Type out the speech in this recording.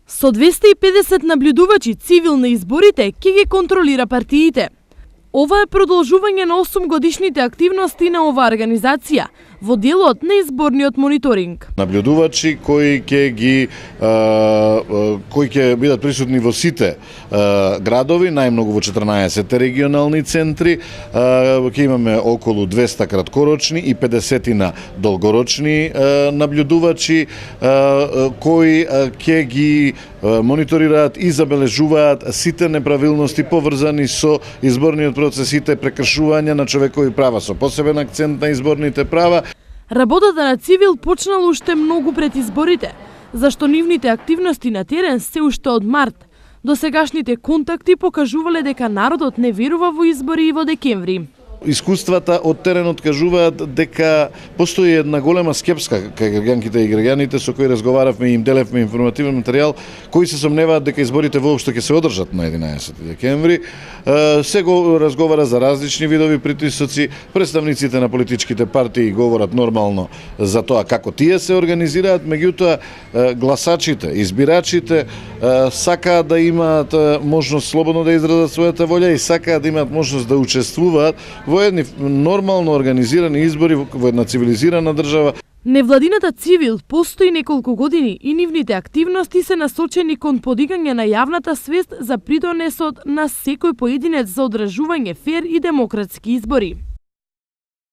Со 250 наблюдувачи цивил на изборите ќе ги контролира партиите. Ова е продолжување на 8-годишните активности на оваа организација во делот на изборниот мониторинг. Наблюдувачи кои ќе бидат присутни во сите градови, најмногу во 14 регионални центри, ќе имаме околу 200 краткорочни и 50 долгорочни наблюдувачи кои ќе ги мониторираат и забележуваат сите неправилности поврзани со изборниот процес, сите прекршувања на човекови права, со посебен акцент на изборните права. Работата на цивил почнала уште многу пред изборите, зашто нивните активности на терен се уште од март. Досегашните контакти покажувале дека народот не верува во избори и во декември. Искуствата од теренот кажуваат дека постои една голема скепска кај граѓанките и граѓаните со кои разговаравме и им делевме информативен материјал, кои се сомневаат дека изборите воопшто ќе се одржат на 11 декември. Се го разговара за различни видови притисоци, представниците на политичките партии говорат нормално за тоа како тие се организираат, меѓутоа гласачите, избирачите сакаат да имаат можност слободно да изразат својата волја и сакаат да имаат можност да учествуваат во едни нормално организирани избори во една цивилизирана држава. Невладината цивил постои неколку години и нивните активности се насочени кон подигање на јавната свест за придонесот на секој поединец за одржување фер и демократски избори.